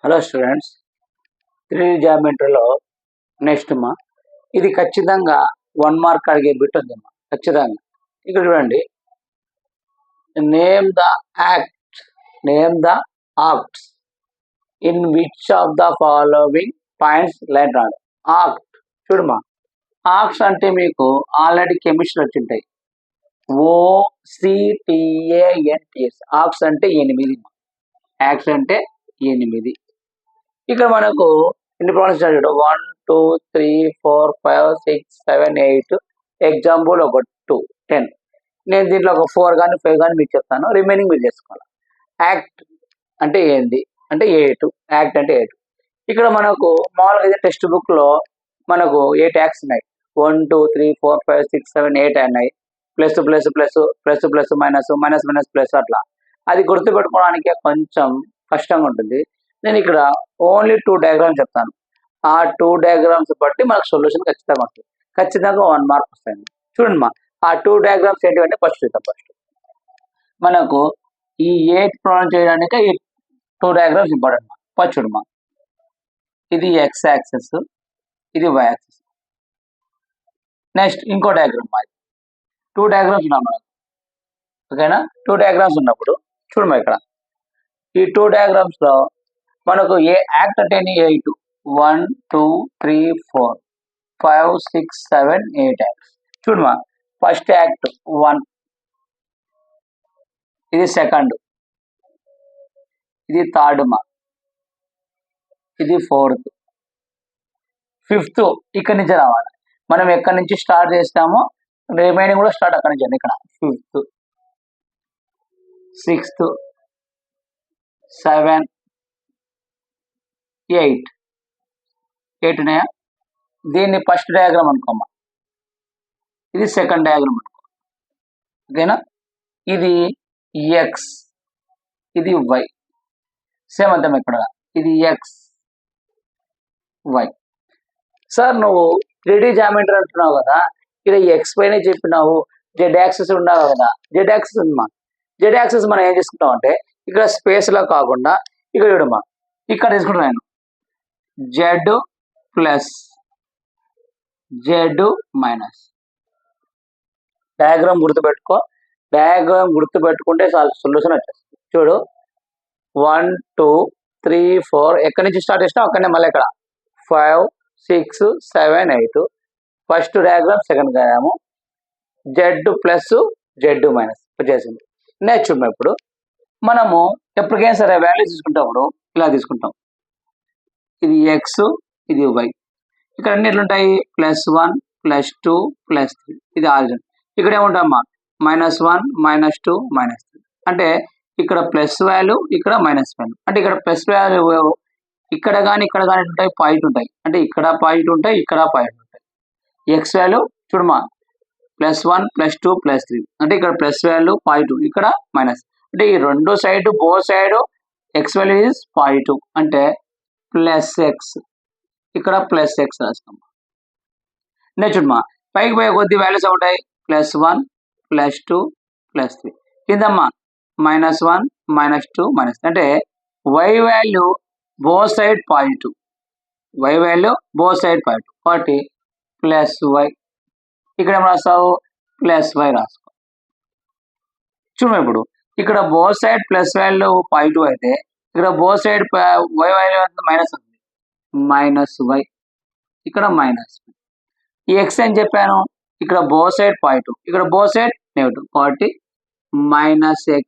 Hello students, 3D జామెట్రీలో next మా ఇది ఖచ్చితంగా 1 మార్క్ అడిగే బిట్ ఉందమ్మా. ఖచ్చితంగా ఇక్కడ చూడండి, name the acts in which of the following points line రాడు. ఆక్ట్ చూడమ్మా, ఆక్ట్స్ అంటే మీకు ఆల్రెడీ కెమిస్ట్రీ వచ్చింటాయి. OCTANTS ఆక్ట్స్ అంటే 8. యాక్ట్స్ అంటే 8. ఇక్కడ మనకు ఎన్ని ప్రాబ్లమ్స్ చదివాడు? 1 2 3 4 5 6 7 8. ఎగ్జాంపుల్ ఒక 2 10. నేను దీంట్లో ఒక 4 కానీ 5 కానీ మీకు చెప్తాను, రిమైనింగ్ మీరు చేసుకోవాలి. యాక్ట్ అంటే ఏంది అంటే 8. యాక్ట్ అంటే 8. ఇక్కడ మనకు మామూలుగా అయితే టెక్స్ట్ బుక్లో మనకు 8 యాక్ట్స్ ఉన్నాయి. 1 2 3 4 5 6 7 8 ఉన్నాయి. Plus plus plus plus plus minus minus minus plus అట్లా. అది గుర్తుపెట్టుకోవడానికి కొంచెం కష్టంగా ఉంటుంది. నేను ఇక్కడ ఓన్లీ 2 డయాగ్రామ్స్ చెప్తాను. ఆ 2 డయాగ్రామ్స్ బట్టి మనకు సొల్యూషన్ ఖచ్చితంగా వస్తుంది. ఖచ్చితంగా 1 మార్క్ వస్తాయండి. చూడండి మా, ఆ 2 డయాగ్రామ్స్ ఏంటంటే ఫస్ట్ చూద్దాం. ఫస్ట్ మనకు ఈ 8 ప్రాబ్లం చేయడానికి ఈ 2 డయాగ్రామ్స్ ఇంపార్టెంట్ మా. ఫస్ట్ చూడమ్మా, ఇది ఎక్స్ యాక్సెస్, ఇది వై యాక్సెస్. నెక్స్ట్ ఇంకో డయాగ్రామ్ మా, 2 డయాగ్రామ్స్ ఉన్నాం మనకు. ఓకేనా? 2 డయాగ్రామ్స్ ఉన్నప్పుడు చూడమ్మా, ఇక్కడ ఈ 2 డయాగ్రామ్స్ లో మనకు ఏ యాక్ట్ అంటే 8. 1 2 3 4 5 6 7 8 యాక్ట్స్. చూడమా, ఫస్ట్ యాక్ట్ 1, ఇది సెకండ్, ఇది థర్డ్ మా, ఇది ఫోర్త్, ఫిఫ్త్ ఇక్కడి నుంచి రావాలి. మనం ఎక్కడి నుంచి స్టార్ట్ చేస్తామో రిమైనింగ్ కూడా స్టార్ట్ అక్కడి నుంచి. ఇక్కడ 5th 6th 7 8 ఉన్నాయా? దీన్ని ఫస్ట్ డయాగ్రామ్ అనుకోమ్మా, ఇది సెకండ్ డయాగ్రామ్ అనుకో. ఓకేనా? ఇది ఎక్స్, ఇది వై. సేమ్ అంతా ఇక్కడ, ఇది ఎక్స్ వై. సార్ నువ్వు 3D జామెట్రీ అంటున్నావు కదా, ఇక్కడ ఎక్స్ పైనే చెప్పినావు, జెడ్ యాక్సెస్ ఉన్నావు కదా. జెడ్ యాక్సెస్ ఉందమ్మా. జెడ్ యాక్సెస్ మనం ఏం చేసుకుంటాం అంటే ఇక్కడ స్పేస్ లో కాకుండా ఇక్కడ చూడమ్మా, ఇక్కడ తీసుకుంటాను నేను Z plus Z minus. Diagram గుర్తుపెట్టుకో. డయాగ్రామ్ గుర్తుపెట్టుకుంటే చాలు, సొల్యూషన్ వచ్చేస్తుంది. చూడు, 1 2 3 4 ఎక్కడి నుంచి స్టార్ట్ చేసినా అక్కడనే మళ్ళీ ఇక్కడ 5 6 7 8. First diagram, second diagram, Z plus Z minus వచ్చేసింది. నెక్స్ట్ చూద్దాం. ఇప్పుడు మనము ఎప్పటికైనా సరే వాల్యూ తీసుకుంటాము ఇలా తీసుకుంటాం. ఇది ఎక్స్, ఇది వై. ఇక్కడ అన్ని ఎట్లుంటాయి? +1 +2 +3. ఇది ఆరిజిన్. ఇక్కడ ఏముంటామా? -1 -2 -3. అంటే ఇక్కడ ప్లస్ వాల్యూ, ఇక్కడ మైనస్ వాల్యూ. అంటే ఇక్కడ ప్లస్ వాల్యూ ఇక్కడ కానీ ఇక్కడ కానీ ఉంటాయి, పాయింట్ ఉంటాయి. అంటే ఇక్కడ పాయింట్ ఉంటాయి, ఇక్కడ పాయింట్ ఉంటాయి. ఎక్స్ వాల్యూ చూడమా, +1 +2 +3. అంటే ఇక్కడ ప్లస్ వాల్యూ పాయింట్, ఇక్కడ మైనస్. అంటే ఈ రెండు side both side x value is point, అంటే +x. ఇక్కడ +x రాస్తాం. నెక్స్ట్ చూడమా, పైకి పోయే కొద్ది వాల్యూస్ ఉంటాయి. +1 +2 +3. కిందమ్మా -1 -2 -3. అంటే y value both side point, y value both side point కాబట్టి +y. ఇక్కడ ఏం రాస్తావు? +y రాసుకో. చూడు, ఇప్పుడు ఇక్కడ both side plus value point అయితే ఇక్కడ both side y value minus ఉంది, -y. ఇక్కడ మైనస్. ఈ ఎక్స్ అని చెప్పాను, ఇక్కడ బోత్ సైడ్ పాయింట్, ఇక్కడ బోత్ సైడ్ నెగిటివ్ కాబట్టి -x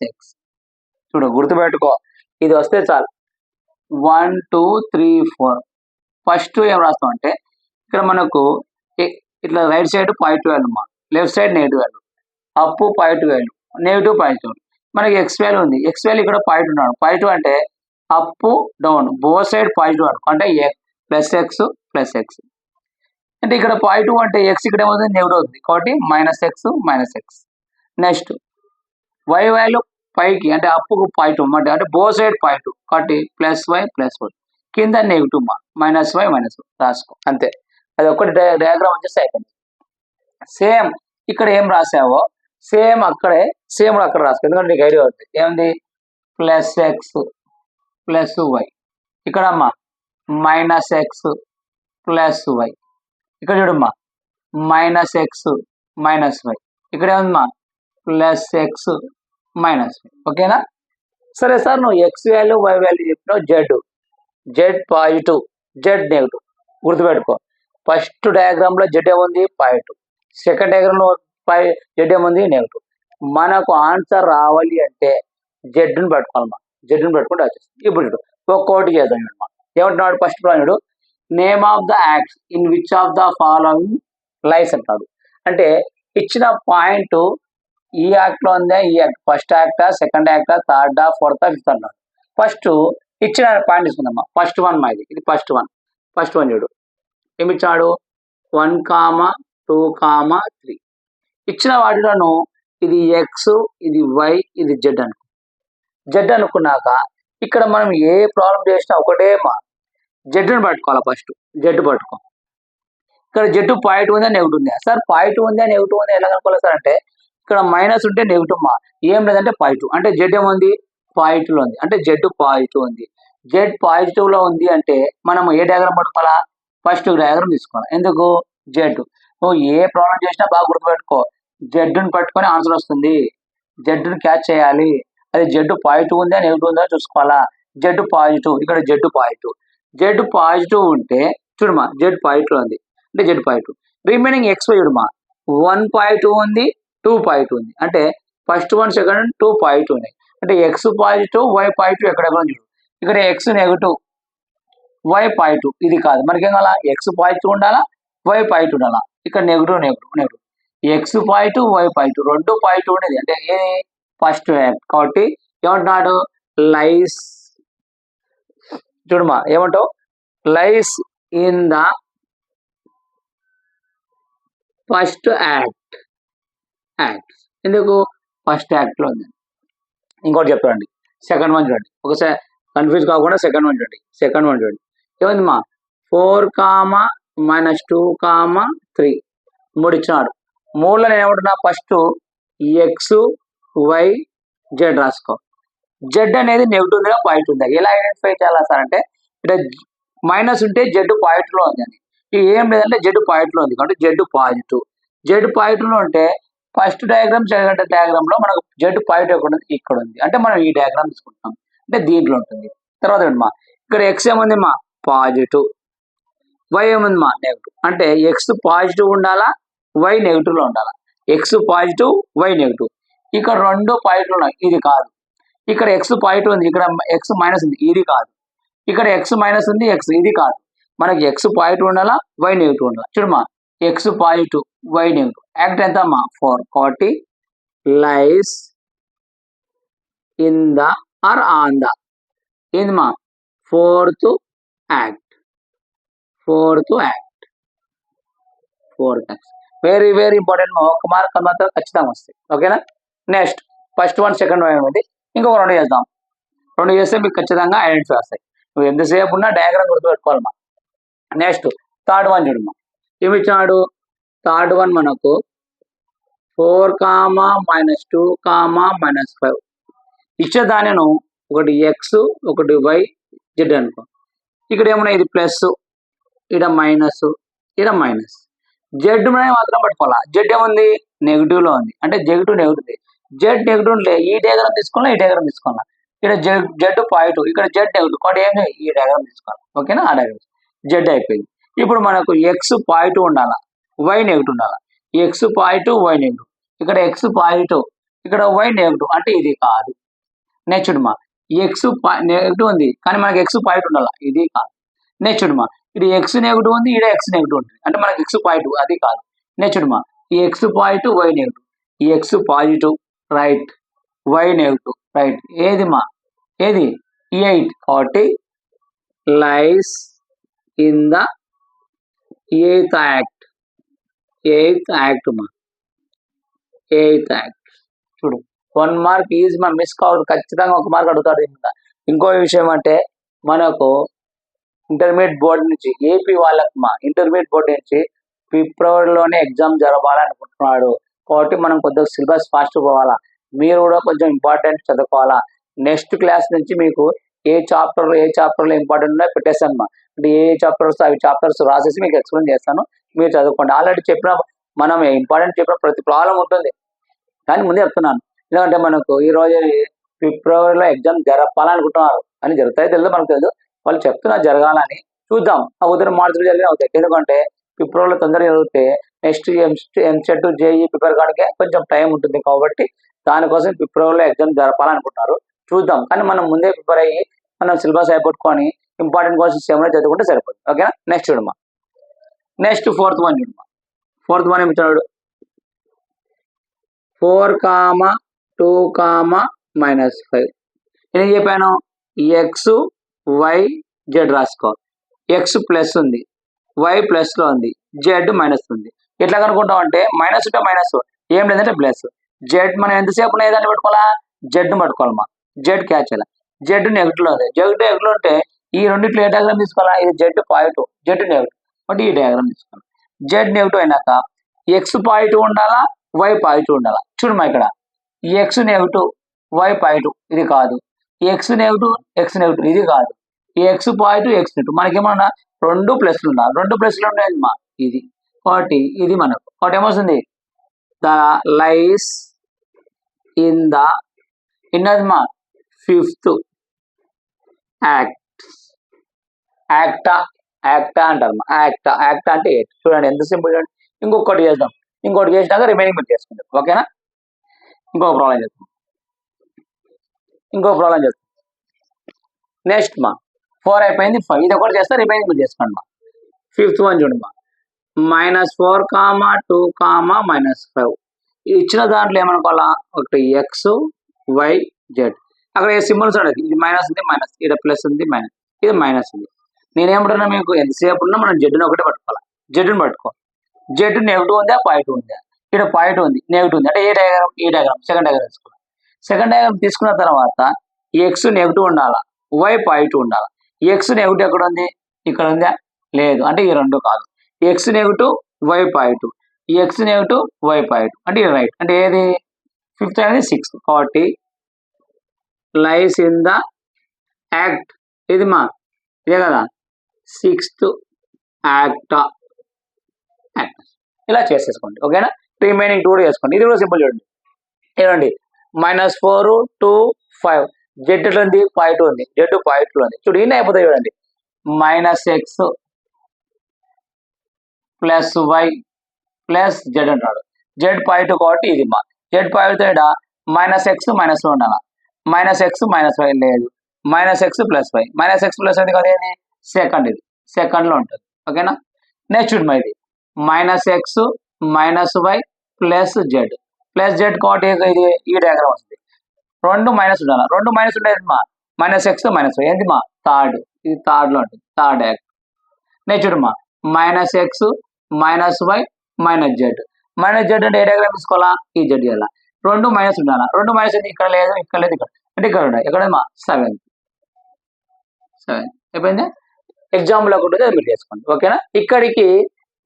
-x. చూడు, గుర్తుపెట్టుకో, ఇది వస్తే చాలు. 1 2 3 4. ఫస్ట్ ఏం రాస్తాం అంటే ఇక్కడ మనకు ఇట్లా right side positive value, left side negative value, up positive value, negative positive. మనకి ఎక్స్ వాల్యూ ఉంది, ఎక్స్ వాల్యూ ఇక్కడ పాజిటివ్ ఉన్నాడు. పాజిటివ్ అంటే up down both side positive అనుకో, అంటే +x +x. అంటే ఇక్కడ పాజిటివ్ అంటే ఎక్స్ ఇక్కడ ఏమవుతుంది? నెగిటివ్ అవుతుంది కాబట్టి -x -x. Next y value పైకి అంటే అప్పుకు పాయింట్ అంటే బోత్ సైడ్ పాయింట్ కాబట్టి +y +y. కింద నెగిటివ్ -y -y రాసుకో. అంతే, అది ఒకటి డయాగ్రామ్ వచ్చేసి అయిపోయింది. సేమ్ ఇక్కడ ఏం రాసావో సేమ్ అక్కడే సేమ్ అక్కడ రాసుకో. ఎందుకంటే నీకు ఐడియా అవుతుంది. ఏంది? +x plus y. ఇక్కడ అమ్మా మైనస్ ఎక్స్ ప్లస్ వై. ఇక్కడ చూడమ్మా మైనస్ ఎక్స్ మైనస్ వై. ఇక్కడ ఏముందమ్మా ప్లస్ ఎక్స్ మైనస్ వై. ఓకేనా? సరే సార్ నువ్వు ఎక్స్ వాల్యూ వై వాల్యూ చెప్పినావు. జెడ్ పాజిటివ్ జెడ్ నెగిటివ్ గుర్తుపెట్టుకో. ఫస్ట్ డయాగ్రామ్లో జెడ్ ఏముంది పాజిటివ్, సెకండ్ డయాగ్రామ్లో జెడ్ ఏముంది నెగిటివ్. మనకు ఆన్సర్ రావాలి అంటే జెడ్ని పట్టుకోవాలమ్మా. జెడ్ని పట్టుకుంటే వచ్చేస్తుంది. ఇప్పుడు చూడు ఒక్కోటి చేద్దాం. చూడమ్మా ఏమంటున్నాడు first problem. Name of the acts in which of the following lies అంటాడు. అంటే ఇచ్చిన పాయింట్ ఈ యాక్ట్లో ఉందా, ఈ యాక్ట్ ఫస్ట్ యాక్టా సెకండ్ యాక్టా థర్డా ఫోర్తా ఫిఫ్త్ అన్నాడు. ఫస్ట్ ఇచ్చిన పాయింట్ తీసుకుందామా. ఫస్ట్ వన్ మా ఇది ఫస్ట్ వన్ చూడు ఏమిచ్చాడు 1, 2, 3. ఇచ్చిన వాటిలోనూ ఇది ఎక్స్ ఇది వై ఇది జెడ్ అనుకున్నాక ఇక్కడ మనం ఏ ప్రాబ్లం చేసినా ఒకటే మా జెడ్ని పట్టుకోవాలి. ఫస్ట్ జెడ్ పట్టుకో. ఇక్కడ జెడ్ పాయింట్ ఉందా నెగిటివ్ ఉందా సార్? పాయింట్ ఉందా నెగిటివ్ ఉందా ఎలా కనుక్కోవాలి సార్ అంటే ఇక్కడ మైనస్ ఉంటే నెగిటివ్ మా, ఏం లేదంటే పాజిటివ్. అంటే జెడ్ ఏముంది పాజిటివ్లో ఉంది, అంటే జెడ్ పాజిటివ్ ఉంది. జెడ్ పాజిటివ్లో ఉంది అంటే మనం ఏ డయాగ్రామ్ పట్టుకోవాలా? ఫస్ట్ డయాగ్రామ్ తీసుకోవాలి. ఎందుకు? జెడ్. నువ్వు ఏ ప్రాబ్లం చేసినా బాగా గుర్తుపెట్టుకో, జెడ్ని పట్టుకొని ఆన్సర్ వస్తుంది. జెడ్ని క్యాచ్ చేయాలి. అది జెడ్ పాజిటివ్ ఉందా నెగిటివ్ ఉందా చూసుకోవాలా. జెడ్ పాజిటివ్, ఇక్కడ జెడ్ పాజిటివ్ ఉంటే చూడమా జెడ్ పాజిటివ్ ఉంది అంటే z positive. Remaining x y చూడమా 1 పాజిటివ్ ఉంది 2 పాజిటివ్ ఉంది. అంటే ఫస్ట్ 1 సెకండ్ 2 పాజిటివ్ ఉన్నాయి. అంటే ఎక్స్ పాజిటివ్ వై పాజిటివ్ ఎక్కడెక్కడ చూడు. ఇక్కడ ఎక్స్ నెగిటివ్ వై పాజిటివ్ ఇది కాదు. మనకేం కావాలా? ఎక్స్ పాజిటివ్ ఉండాలా వై పాజిటివ్ ఉండాలా. ఇక్కడ negative x positive y positive రెండు పాజిటివ్ ఉండేది. అంటే ఏది ఫస్ట్ యాక్ట్ కాబట్టి ఏమంటున్నాడు లైస్. చూడమా ఏమంటావు లైస్ ఇన్ ద ఫస్ట్ యాక్ట్. ఎందుకు ఫస్ట్ యాక్ట్లో ఉంది. ఇంకోటి చెప్తాండి సెకండ్ వన్ చూడండి. ఒకసారి కన్ఫ్యూజ్ కాకుండా సెకండ్ వన్ చూడండి. ఏముంది మా 4, -2, 3 మూడు ఇచ్చినాడు. మూడులో నేను ఏమంటున్నా ఫస్ట్ ఎక్స్ వై జెడ్ రాసుకో. జెడ్ అనేది నెగిటివ్ ఉందా పాజిటివ్ ఉందా ఎలా ఐడెంటిఫై చేయాలా సార్ అంటే ఇక్కడ మైనస్ ఉంటే జెడ్ పాజిటివ్లో ఉంది అని, ఏం లేదంటే జెడ్ పాజిటివ్లో ఉంది కాబట్టి జెడ్ పాజిటివ్లో ఉంటే ఫస్ట్ డయాగ్రామ్ సెకండ్ డయాగ్రామ్లో మనకు జెడ్ పాజిటివ్ ఎక్కడ ఉంది ఇక్కడ ఉంది. అంటే మనం ఈ డయాగ్రామ్ తీసుకుంటాం అంటే దీంట్లో ఉంటుంది. తర్వాత ఏమమ్మా ఇక్కడ ఎక్స్ ఏముంది మా పాజిటివ్, వై ఏముంది మా నెగిటివ్. అంటే ఎక్స్ పాజిటివ్ ఉండాలా వై నెగిటివ్లో ఉండాలా. X positive y negative. ఇక్కడ రెండు పాజిటివ్ ఉన్నాయి ఇది కాదు. ఇక్కడ ఎక్స్ పాజిటివ్ ఉంది ఇక్కడ ఎక్స్ మైనస్ ఉంది ఇది కాదు. ఇక్కడ ఎక్స్ మైనస్ ఉంది ఎక్స్ ఇది కాదు. మనకి ఎక్స్ పాజిటివ్ ఉండాలా వై నెగిటివ్ ఉండాలా. చూడమ్మా x positive y negative. Act ఎంత అమ్మా 4 కాబట్టి lies in the or on the ఏందమ్మా fourth act. Very very important. ఒక మార్క్ మాత్రం ఖచ్చితంగా వస్తాయి. ఓకేనా? Next first one second one ఏమైంది ఇంకొక 2 చేద్దాం. 2 చేస్తే మీకు ఖచ్చితంగా ఐడెంటిఫై వస్తాయి. నువ్వు ఎంతసేపు ఉన్నా డయాగ్రామ్ గుర్తుపెట్టుకోవాలమ్మా. నెక్స్ట్ థర్డ్ వన్ చూడమ్మా ఏమి ఇచ్చినాడు. థర్డ్ వన్ మనకు 4, -2, -5 ఇచ్చే దానిను ఒకటి ఎక్స్ ఒకటి వై జెడ్ అనుకో. ఇక్కడ ఏమన్నా ఇది ప్లస్ ఇక్కడ మైనస్ జెడ్ మాత్రం పట్టుకోవాలా. జెడ్ ఏముంది నెగిటివ్లో ఉంది అంటే నెగిటివ్ జెడ్ నెగిటివ్ ఉంటే ఈ డయాగ్రామ్ తీసుకోవాలా ఈ డయాగ్రామ్ తీసుకోవాలా. ఇక్కడ జెడ్ పాజిటివ్ ఇక్కడ జెడ్ నెగిటివ్ కాబట్టి ఏమి ఈ డయాగ్రామ్ తీసుకోవాలి. ఓకేనా? ఆ డయాగ్రామ్ జెడ్ అయిపోయింది. ఇప్పుడు మనకు ఎక్స్ పాజిటివ్ ఉండాలా వై నెగిటివ్ ఉండాలా. X positive y negative. ఇక్కడ ఎక్స్ పాజిటివ్ ఇక్కడ వై నెగిటివ్ అంటే ఇది కాదు. నెక్స్ట్ మా ఎక్స్ నెగిటివ్ ఉంది కానీ మనకి ఎక్స్ పాజిటివ్ ఉండాలా ఇది కాదు. నెక్స్ట్ మా ఇది ఎక్స్ నెగిటివ్ ఉంది ఇక్కడ ఎక్స్ నెగిటివ్ ఉంటుంది అంటే మనకి ఎక్స్ పాజిటివ్ అది కాదు. నెక్స్ట్ మా ఈ ఎక్స్ పాజిటివ్ వై నెగిటివ్. ఈ x positive right y negative right. ఏది మా ఏది 8 కాబట్టి lies in the 8th act మా 8th యాక్ట్. చూడు 1 మార్క్ ఈజీ మనం మిస్ కావద్దు. ఖచ్చితంగా 1 మార్క్ అడుగుతాడు. ఇంకో విషయం అంటే మనకు ఇంటర్మీడియట్ బోర్డు నుంచి ఏపీ వాళ్ళకి మా ఇంటర్మీడియట్ బోర్డు నుంచి ఫిబ్రవరిలోనే ఎగ్జామ్ జరపాలనుకుంటున్నాడు. కాబట్టి మనం కొద్దిగా సిలబస్ ఫాస్ట్ పోవాలా. మీరు కూడా కొంచెం ఇంపార్టెంట్ చదువుకోవాలా. నెక్స్ట్ క్లాస్ నుంచి మీకు ఏ చాప్టర్లో ఇంపార్టెంట్ ఉన్నాయో పెట్టేస్తాను అమ్మా. అంటే ఏ చాప్టర్స్ అవి చాప్టర్స్ రాసేసి మీకు ఎక్స్ప్లెయిన్ చేస్తాను, మీరు చదువుకోండి. ఆల్రెడీ చెప్పిన మనం ఇంపార్టెంట్ చెప్పిన ప్రతి ప్రాబ్లం ఉంటుంది, కానీ ముందే చెప్తున్నాను. ఎందుకంటే మనకు ఈ రోజు ఫిబ్రవరిలో ఎగ్జామ్ జరపాలనుకుంటున్నారు, అని జరుగుతాయి తెలియదు, మనకు తెలియదు. వాళ్ళు చెప్తున్నారు జరగాలని, చూద్దాం. ఆ ఉదయం మార్చిలో జరిగిన అవుతాయి. ఎందుకంటే ఫిబ్రవరిలో తొందరగా జరిగితే నెక్స్ట్ ఎంసెట్ జేఈ ప్రిపేర్ కావడానికి కొంచెం టైం ఉంటుంది, కాబట్టి దానికోసం ఫిబ్రవరిలో ఎగ్జామ్ జరపాలనుకుంటున్నారు. చూద్దాం, కానీ మనం ముందే ప్రిపేర్ అయ్యి మనం సిలబస్ అయిపోట్టుకొని ఇంపార్టెంట్ క్వశ్చన్స్ ఏమైనా చదువుకుంటే సరిపోతుంది. ఓకేనా? నెక్స్ట్ చూడమ్మా. నెక్స్ట్ ఫోర్త్ వన్ చూడమ్మా. ఫోర్త్ వన్ ఏమి ఇచ్చాడు? 4, 2, నేను చెప్పాను ఎక్స్ వై జెడ్ రాసుకో. ఎక్స్ ప్లస్ ఉంది, వై ప్లస్ లో ఉంది, జెడ్ మైనస్ ఉంది. ఎట్లా కనుక్కుంటాం అంటే మైనస్ ఉంటే మైనస్, ఏం లేదంటే ప్లస్. జెడ్ మనం ఎంతసేపు ఏదాన్ని పట్టుకోవాలా? జెడ్ పట్టుకోవాలమ్మా. జెడ్ క్యాచ్ చేయాలి. జెడ్ నెగిటివ్ లో ఉంది. జెడ్ నెగిటివ్ ఉంటే ఈ రెండిట్లో ఏ డయాగ్రామ్ తీసుకోవాలా? ఇది జెడ్ పాజిటివ్, జెడ్ నెగిటివ్, అంటే ఈ డయాగ్రామ్ తీసుకోవాలి. జెడ్ నెగిటివ్ అయినాక ఎక్స్ పాజిటివ్ ఉండాలా, వై పాజిటివ్ ఉండాలా? చూడమ్మా, ఇక్కడ ఎక్స్ నెగిటివ్, వై పాజిటివ్, ఇది కాదు. ఎక్స్ నెగిటివ్, ఇది కాదు. ఎక్స్ పాజిటివ్, ఎక్స్ నెగిటివ్, మనకేమన్నా రెండు ప్లస్లు ఉండాలి. రెండు ప్లస్లు ఉన్నాయమ్మా, ఇది. కాబట్టి ఇది మనకు కాబట్టి ఏమొస్తుంది? ద లైస్ ఇన్ ద ఇన్నదమ్మా ఫిఫ్త్ యాక్ట్. యాక్టా అంటారు. యాక్టా అంటే 8. చూడండి ఎంత సింపుల్. చూడండి, ఇంకొకటి చేద్దాం. ఇంకోటి చేసినాక రిమైనింగ్ మీరు చేసుకుంటాం. ఓకేనా? ఇంకొక ప్రాబ్లం చేద్దాం. నెక్స్ట్ మా 4 అయిపోయింది, 5. ఇది ఒకటి చేస్తే రిమైనింగ్ మీరు చేసుకోండి మా. ఫిఫ్త్ వన్ చూడండి మా. -4, 2, -5. ఇచ్చిన దాంట్లో ఏమనుకోవాలా? ఒకటి ఎక్స్ వై జెడ్. అక్కడ ఏ సింబల్స్ ఉండదు. ఇది మైనస్ ఉంది, మైనస్, ఇక్కడ ప్లస్ ఉంది, మైనస్, ఇది మైనస్ ఉంది. నేనేమంటున్నా, మీకు ఎంతసేపు ఉన్నా మనం జెడ్ని ఒకటే పట్టుకోవాలి. జెడ్ని పట్టుకో. జెడ్ నెగిటివ్ ఉందా, పాజిటివ్ ఉందా? ఇక్కడ పాజిటివ్ ఉంది, నెగిటివ్ ఉంది, అంటే ఏ డయాగ్రామ్? ఈ డయాగ్రామ్. సెకండ్ డయాగ్రామ్ తీసుకోవాలి. సెకండ్ డయాగ్రామ్ తీసుకున్న తర్వాత ఎక్స్ నెగిటివ్ ఉండాలా, వై పాజిటివ్ ఉండాలా. ఎక్స్ నెగిటివ్ ఎక్కడ ఉంది? ఇక్కడ ఉందా? లేదు, అంటే ఈ రెండు కాదు. X negative, y positive, x negative, y positive, అంటే ఇది రైట్. అంటే ఏది? ఫిఫ్త్ అనేది 6. కాబట్టి లైస్ ఇన్ ద యాక్ట్, ఇది మా ఇదే కదా, 6th యాక్ట్. ఇలా చేసేసుకోండి. ఓకేనా? రిమైనింగ్ 2 చేసుకోండి. ఇది కూడా సింపుల్. చూడండి, ఏమండి, -4, 2, 5. జెడ్ ఎట్లా ఉంది? పాజిటివ్ ఉంది. జెడ్ పాజిటివ్ ఉంది. చూడు, ఇన్ని అయిపోతాయి. చూడండి, -x plus y plus z అంటాడు. జెడ్ పాజిటివ్ కాబట్టి ఇది మా జెడ్ పాజిటివ్. ఇక్కడ -x మైనస్లో ఉండాలా. -x -y లేదు, -x plus y. -x plus అది కదా, ఏది? సెకండ్. ఇది సెకండ్లో ఉంటుంది. ఓకేనా? నెక్స్ట్ చూడు మా, ఇది -x -y ప్లస్ జెడ్ కాబట్టి ఇది ఈ డయాగ్రామ్ వస్తుంది. రెండు మైనస్ ఉండాలి. రెండు మైనస్ ఉండేది మా -x -y. ఏంటి మా? థర్డ్. ఇది థర్డ్లో ఉంటుంది. Third act. నెక్స్ట్ చూడు మా, -x -y -z. -z అంటే ఏ డయాగ్రామ్ తీసుకోవాలా? ఈ జెడ్ చేయాలా. రెండు మైనస్ ఉండాలా. రెండు మైనస్ ఉంది, ఇక్కడ లేదు, ఇక్కడ లేదు, ఇక్కడ అంటే ఇక్కడ ఉండాలి. ఎక్కడ మా? 7 అయిపోయింది. ఎగ్జాంపుల్ ఒకటి అది మీరు చేసుకోండి. ఓకేనా? ఇక్కడికి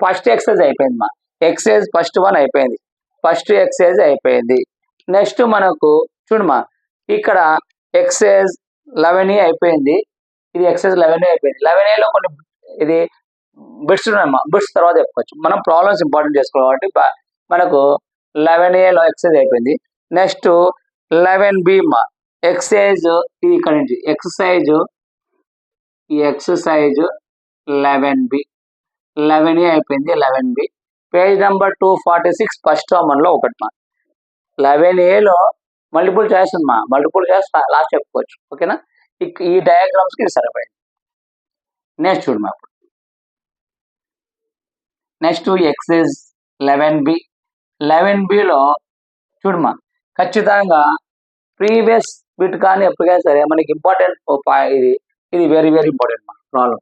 ఫస్ట్ ఎక్సర్సైజ్ అయిపోయింది మా. ఎక్సర్సైజ్ ఫస్ట్ 1 అయిపోయింది. ఫస్ట్ ఎక్సర్సైజ్ అయిపోయింది. నెక్స్ట్ మనకు చూడమా, ఇక్కడ ఎక్సర్సైజ్ 11 అయిపోయింది. ఇది ఎక్సర్సైజ్ 11 అయిపోయింది. 11Aలో కొన్ని ఇది బిట్స్ ఉన్నాయమ్మా. బిట్స్ తర్వాత చెప్పుకోవచ్చు. మనం ప్రాబ్లమ్స్ ఇంపార్టెంట్ చేసుకోవాలి కాబట్టి మనకు 11Aలో ఎక్సర్సైజ్ అయిపోయింది. నెక్స్ట్ 11B మా ఎక్సర్సైజ్. ఇది ఇక్కడ నుంచి ఎక్సర్సైజ్ 11B. 11A అయిపోయింది. 11B పేజ్ నెంబర్ 246 ఫస్ట్ వన్లో ఒకటి మా. 11Aలో మల్టిపుల్ చాయిస్ ఉందమ్మా. మల్టిపుల్ చాయిస్ లాస్ట్ చెప్పుకోవచ్చు. ఓకేనా? ఈ డయాగ్రామ్స్కి ఇది సరిపోయింది. నెక్స్ట్ చూడమా, అప్పుడు నెక్స్ట్ ఎక్సైజ్ 11B. 11Bలో చూడమా, ఖచ్చితంగా ప్రీవియస్ బిట్ కానీ ఎప్పటికైనా సరే మనకి ఇంపార్టెంట్ ఇది వెరీ వెరీ ఇంపార్టెంట్ మా ప్రాబ్లం.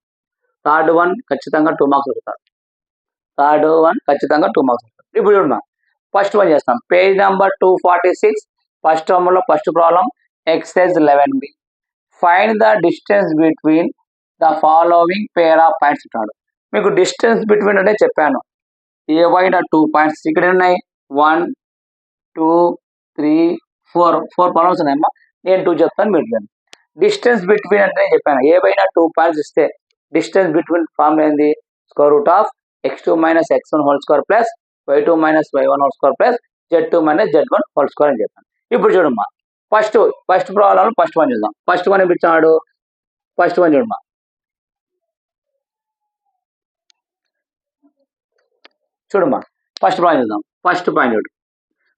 థర్డ్ వన్ ఖచ్చితంగా 2 మార్క్స్ దొరుకుతారు. థర్డ్ వన్ ఖచ్చితంగా 2 మార్క్స్ దొరుకుతారు. ఇప్పుడు చూడమా, ఫస్ట్ వన్ చేస్తాం. పేజ్ నెంబర్ 246 ఫస్ట్ వన్లో first problem exercise 11B. Find the distance between the following pair of points అంటాడు. మీకు డిస్టెన్స్ బిట్వీన్ అంటే చెప్పాను, ఏవైనా 2 పాయింట్స్ ఇక్కడ ఉన్నాయి. 1 2 3 4 ప్రాబ్లమ్స్ ఉన్నాయమ్మా. నేను 2 చెప్తాను, మీరు డిస్టెన్స్ బిట్వీన్ అంటే నేను చెప్పాను ఏవైనా 2 పాయింట్స్ ఇస్తే డిస్టెన్స్ బిట్వీన్ ఫార్ములా ఏంది square root of x2 minus x1 whole square plus y2 minus y1 whole square plus z2 minus z1 whole square అని చెప్పాను. ఇప్పుడు చూడమ్మా ఫస్ట్ ప్రాబ్లం ఫస్ట్ వన్ చూద్దాం. ఫస్ట్ వన్ ఇప్పించాడు. ఫస్ట్ వన్ చూడమ్మా. First point చూద్దాం. First point చూడు.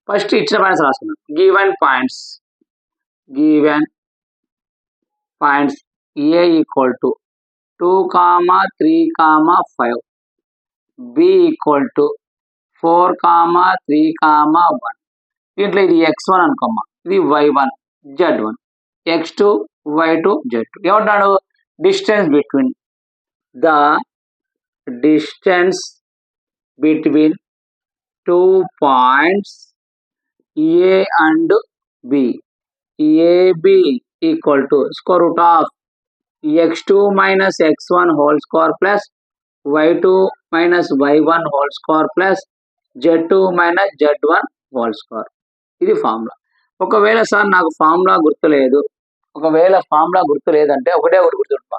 First ఇచ్చిన పాయింట్స్ రాసుకున్నాం. Given points a equal to 2, 3, 5, b equal to 4, 3, 1. దీంట్లో ఇది x1 అనుకోమ్మా, ఇది y1 z1, x2 y2 z2. ఏమంటాడు distance between two points a and b. ab equal to square root of x2 minus x1 whole square plus y2 minus y1 whole square plus z2 minus z1 whole square. ఇది formula. ఒకవేళ sir నాకు formula గుర్తులేదు, అంటే ఒకటి గుర్తుంటా,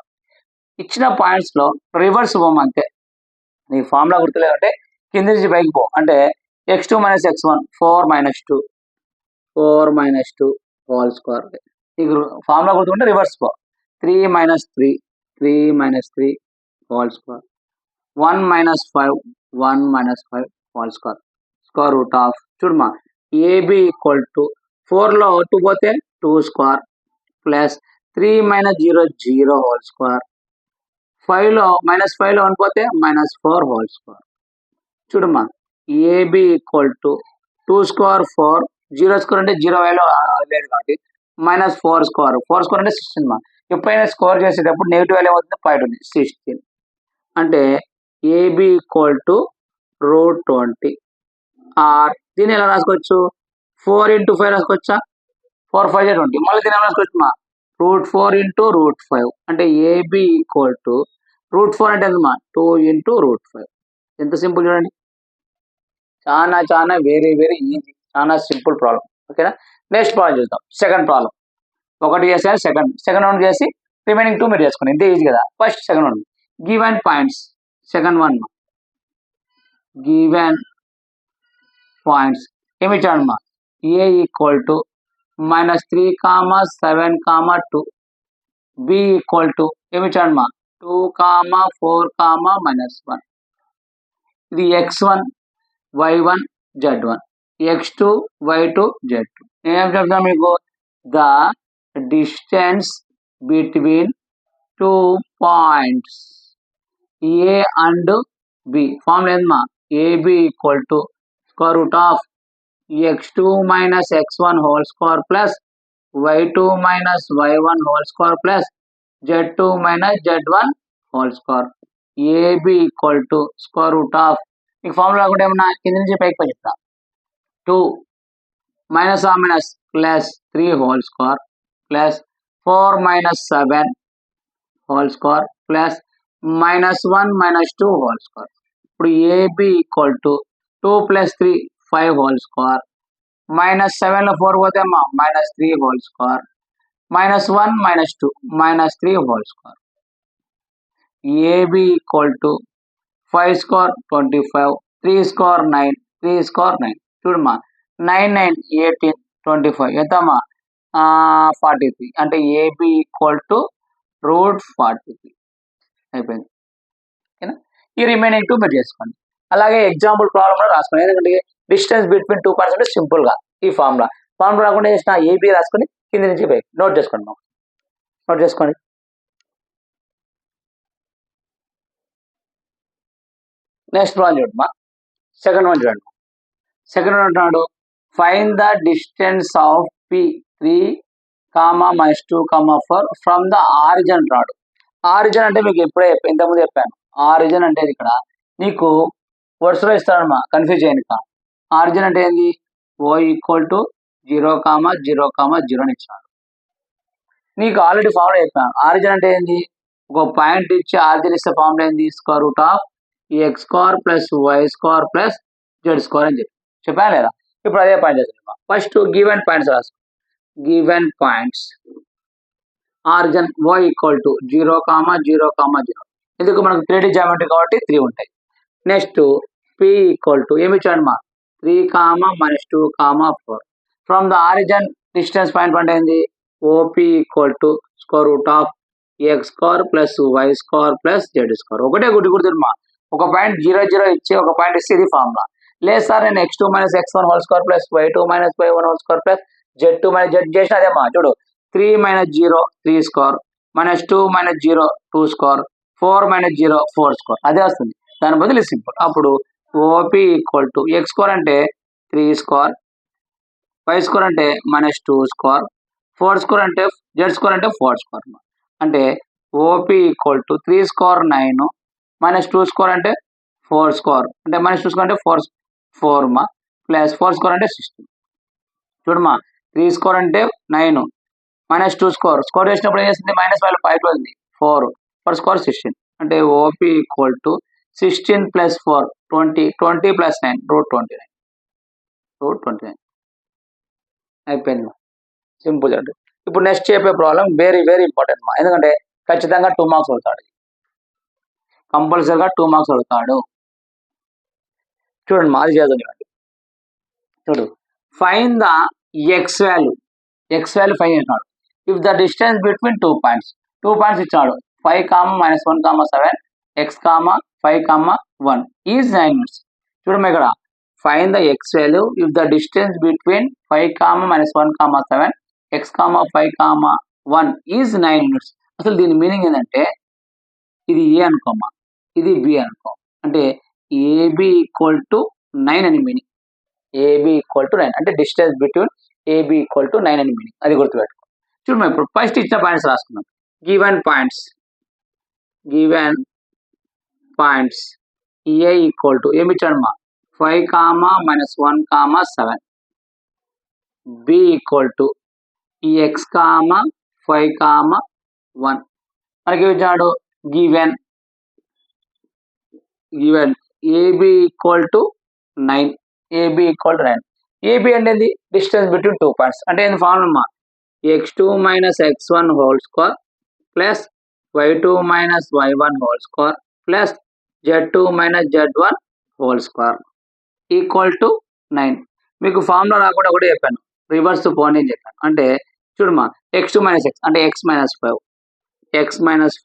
ఇచ్చిన points లో reverse పోము అంతే. నీ ఫార్ములా గుర్తులేదంటే కింద నుంచి పైకి పో. అంటే x2 minus x1 4 minus 2 whole square. నీకు ఫార్ములా గుర్తుంటే రివర్స్ పో. 3 minus 3 whole square. 1 minus 5 whole square. Square root of చూడమా ab ఈక్వల్ టు 4 లో 2 పోతే 2 square plus 3 minus 0 whole square. 5 లో 1 పోతే -4 హోల్ స్క్వేర్. చూడమ్మా ab equal to 2 square 4, 0 square అంటే 0 వాల్యూ లేదు కాబట్టి -4 స్క్వేర్. 4 స్క్వేర్ అంటే 16 మా. ఎప్పుడైనా స్కోర్ చేసేటప్పుడు నెగిటివ్ వాల్యూ అవుతుంది, పాయింట్ ఉంది 16. అంటే ab ఈక్వల్ టు √20. ఆర్ దీన్ని ఎలా రాసుకోవచ్చు 4 × 5 రాసుకోవచ్చా, 4 5 20. మళ్ళీ దీన్ని ఎలా రాసుకోవచ్చు మా √4 × √5. అంటే ab ఈక్వల్ టు √4 అంటే ఎంతమా 2 × √5. ఎంత సింపుల్ చూడండి. చాలా వెరీ ఈజీ, చాలా సింపుల్ ప్రాబ్లం. ఓకేనా. నెక్స్ట్ ప్రాబ్లం చూద్దాం. Second problem. ఒకటి చేసాను, సెకండ్ వన్ చేసి రిమైనింగ్ 2 మీరు చేసుకోండి. ఇంతే ఈజీ కదా. First second one given points. Second one given points ఏమి ఇచ్చాడమ్మా a equal to -3, 7, 2. b equal to ఏమి ఇచ్చాడమ్మా 2, 4, -1. ఇది x1 y1 z1, x2 y2 z2. ఏం చెప్తా మీకు the distance between 2 points a and b. Formula ఏందమ్మా ab equal to square root of x2 minus x1 whole square plus y2 minus y1 whole square plus z2 minus z1 whole square. ab equal to square root of మీకు formula కూడా ఏమన్నా కింద నుంచి పైకి పై చెప్తా 2 minus plus 3 whole square plus 4 minus 7 whole square plus -1 2 whole square. ఇప్పుడు ab equal to 2 + 3 5 whole square -7 లో 4 పోతే అమ్మా -3 whole square -1 2 -3 whole square. ab equal to 5 square 25, 3 square 9, 3 square 9. చూడమ్మా 9 9 18 25 ఎంతమ్మా 43. అంటే ab ఈక్వల్ టు √43 అయిపోయింది. ఓకేనా. ఈ రిమైనింగ్ 2 మీరు చేసుకోండి. అలాగే ఎగ్జాంపుల్ ప్రాబ్లం కూడా రాసుకోండి. ఎందుకంటే డిస్టెన్స్ బిట్వీన్ 2 పాయింట్స్ అంటే సింపుల్ గా ఈ ఫార్ములా రాకుండా చేసిన ఏబీ రాసుకొని కింద నుంచి పై నోట్ చేసుకోండి. నెక్స్ట్ ప్రాబ్లం చూడమ్మా. సెకండ్ వన్ అంటున్నాడు find the distance of p 3, -2, 4 from the origin అంటున్నాడు. ఆరిజిన్ అంటే మీకు ఇంతకుముందు చెప్పాను. ఆరిజిన్ అంటే ఇక్కడ నీకు వర్డ్స్లో ఇస్తాడమ్మా, కన్ఫ్యూజ్ చేయను. ఆరిజిన్ అంటే ఏంది o ఈక్వల్ టు 0, 0, 0 అని ఇచ్చాడు. నీకు ఆల్రెడీ ఫార్ములా చెప్పాను. ఆరిజిన్ అంటే ఏంది ఒక పాయింట్ ఇచ్చి ఆరిజిన్ ఇస్తే ఫార్ములా ఏంది square root of x² plus y² plus z² అని చెప్పాను లేదా. ఇప్పుడు అదే పాయింట్ చేస్తాను. ఫస్ట్ గివెన్ పాయింట్స్ రాసుకో. Given points origin y equal to 0, 0, 0. ఎందుకు మనకు 3D జామెట్రీ కాబట్టి 3 ఉంటాయి. నెక్స్ట్ p ఈక్వల్ టు ఏమి ఇచ్చాడు మా 3, -2, 4. From the origin distance point అంటే ఏంది OP equal to square root of x square plus y square plus z square. ఒకటే గుర్తుమా, ఒక పాయింట్ 0, 0 ఇచ్చి ఒక పాయింట్ ఇస్తే ఇది ఫార్ములా. లేదు సార్ నేను x2 - x1 whole square plus y2 - y1 whole square plus z2 - z చేసిన అదేమా చూడు 3 - 0 3 స్క్వేర్ -2 - 0 2 స్క్వేర్ 4 - 0 4 స్క్వేర్ అదే వస్తుంది. దాని బదులు సింపుల్. అప్పుడు OP equal to x square అంటే 3 స్క్వేర్, y స్క్వేర్ అంటే -2 స్క్వేర్, 4 స్క్వేర్ అంటే z స్క్వేర్ అంటే 4 స్క్వేర్. అంటే OP equal to 3 square 9 -2 square అంటే 4 స్క్వేర్ అంటే -2 స్క్వేర్ అంటే 4 మా ప్లస్ 4 స్క్వేర్ అంటే 16. చూడమా 3 స్క్వేర్ అంటే 9 -2 స్క్వేర్ చేసినప్పుడు ఏం చేస్తుంది మైనస్ వాల్యూ 5 అవుతుంది 4 స్క్వేర్ 16 అంటే OP equal to 16 plus 4 20 plus 9 √29 అయిపోయింది. సింపుల్ అండి. ఇప్పుడు నెక్స్ట్ చెప్పే ప్రాబ్లం వెరీ వెరీ ఇంపార్టెంట్ మా, ఎందుకంటే ఖచ్చితంగా 2 మార్క్స్ అవుతాడు, కంపల్సరీగా 2 మార్క్స్ అడుగుతాడు. చూడండి మాది చదువుకోండి. చూడు find the x value find చేసినాడు. If the distance between 2 points ఇచ్చాడు 5, -1, 7 x, 5, 1 ఈజ్ 9 minutes. చూడమ్మా ఇక్కడ fine the x value if the distance between 5, -1, 7 x, 5, 1 is 9 minutes. అసలు దీని మీనింగ్ ఏంటంటే ఇది ఏ అనుకోమా, ఇది బి అనుకో, అంటే ఏబి ఈక్వల్ టు 9 అని మీనింగ్. ఏబి ఈక్వల్ టు 9 అంటే distance between AB equal to 9 అని మీనింగ్. అది గుర్తుపెట్టుకో. చూడమ్మా ఇప్పుడు ఫస్ట్ ఇచ్చిన పాయింట్స్ రాసుకుందాం. Given points A equal to ఏమి ఇచ్చాడమ్మా 5, -1, 7 బి ఈక్వల్ టు x, 5, 1 మనకి ఇచ్చాడు given AB equal to 9. AB equal to 9. AB అంటే డిస్టెన్స్ బిట్వీన్ 2 పాయింట్స్ అంటే ఏంది formula x2 - x1 whole square plus y2 - y1 whole square plus z2 - z1 whole square equal to 9. మీకు formula రాకుండా కూడా చెప్పాను, reverse పోనీ అని చెప్పాను. అంటే చూడమ్మా x2 - x అంటే x -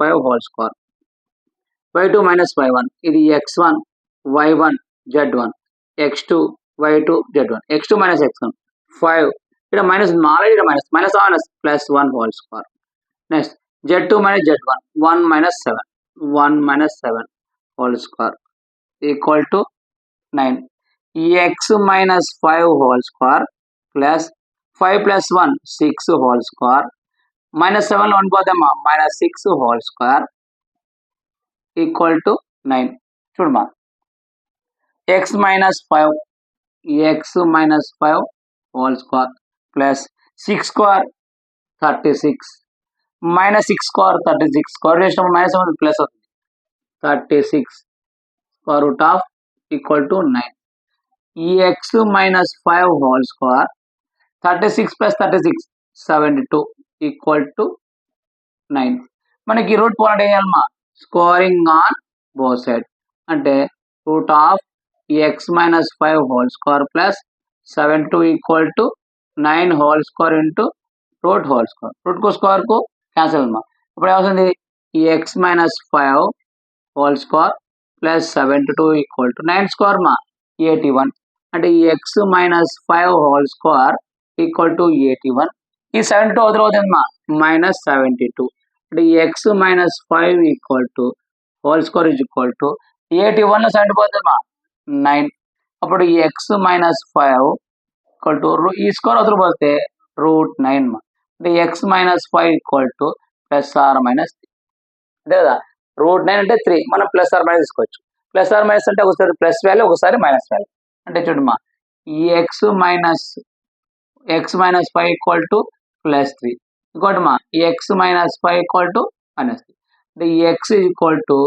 5 whole square y2 - y1 ఇది x1 y1 z1 x2 y2 z1 x2 - x1 5 ఇక్కడ మైనస్ 4 ఇక్కడ minus plus 1 whole square. Next z2 - z1 1 - 7 whole square equal to 9. x - 5 whole square plus 5 plus 1 6 whole square -7 1 పోతేమ్మా -6 whole square equal to 9. చూడమ్మా x - 5 whole square plus 6 square 36 -6 square 36 square చేసినప్పుడు -7 plus అవుతుంది 36 square root of equal to 9. x - 5 whole square 36 plus 36 72 equal to 9. మనకి root point ఏం చేయాలమ్మా squaring on both side అంటే root of x - 5 whole square plus 72 equal to 9 whole square into root whole square. Root కు square కు cancel అమ్మా. ఇప్పుడు ఏమవుతుంది x - 5 whole square plus 72 equal to 9 square మా 81 అంటే x - 5 whole square equal to 81. ఈ 72 అవుతుందమ్మా -72 అంటే x - 5 equal to whole square is equal to 81 లో 70 పోతుందమ్మా 9. అప్పుడు x - 5 ఈక్వల్ టు ఈ స్క్వేర్ అవతల పోతే √9 మా అంటే x - 5 equal to plus or minus 3 అంతే కదా. √9 అంటే 3 మనం ప్లస్ ఆర్ మైనస్ తీసుకోవచ్చు. ప్లస్ ఆర్ మైనస్ అంటే ఒకసారి ప్లస్ వాల్యూ ఒకసారి మైనస్ వాల్యూ అంటే చూడమ్మా ఈ x - 5 ఈక్వల్ టు ప్లస్ 3 ఇంకోటి మా x - 5 ఈక్వల్ టు మైనస్ 3 అంటే x ఈక్వల్ టు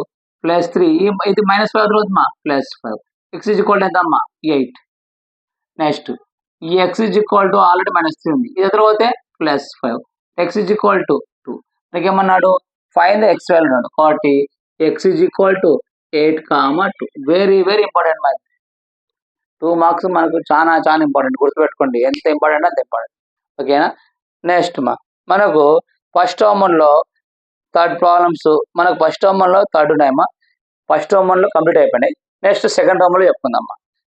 ప్లస్ 3 ఇది మైనస్ 5 అవుతుందమ్మా ప్లస్ 5 x ఈక్వల్ టు ఎంత అమ్మా 8. నెక్స్ట్ ఈ x ఈక్వల్ టు ఆల్రెడీ -3 ఉంది, ఇది ఎదురు పోతే +5 x ఈక్వల్ టు 2 నీకేమన్నాడు ఫైన్ ద ఎక్స్ వాల్యూ అన్నాడు కాబట్టి x is equal to 8, 2 very very important math 2 marks మనకు చాలా చాలా ఇంపార్టెంట్ గుర్తుపెట్టుకోండి ఎంత ఇంపార్టెంట్ అంత ఇంపార్టెంట్ ఓకేనా నెక్స్ట్ మనకు ఫస్ట్ లో థర్డ్ ప్రాబ్లమ్స్ మనకు ఫస్ట్ లో థర్డ్ ఉన్నాయమ్మా ఫస్ట్ లో కంప్లీట్ అయిపోయినాయి నెక్స్ట్ సెకండ్ లో చెప్పుకుందాం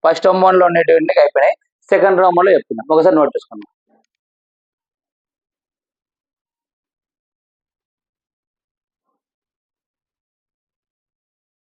ఫస్ట్ లో ఉండేటువంటి అయిపోయినాయి సెకండ్ లో చెప్పుకుందాం ఒకసారి నోట్ చేసుకుందాం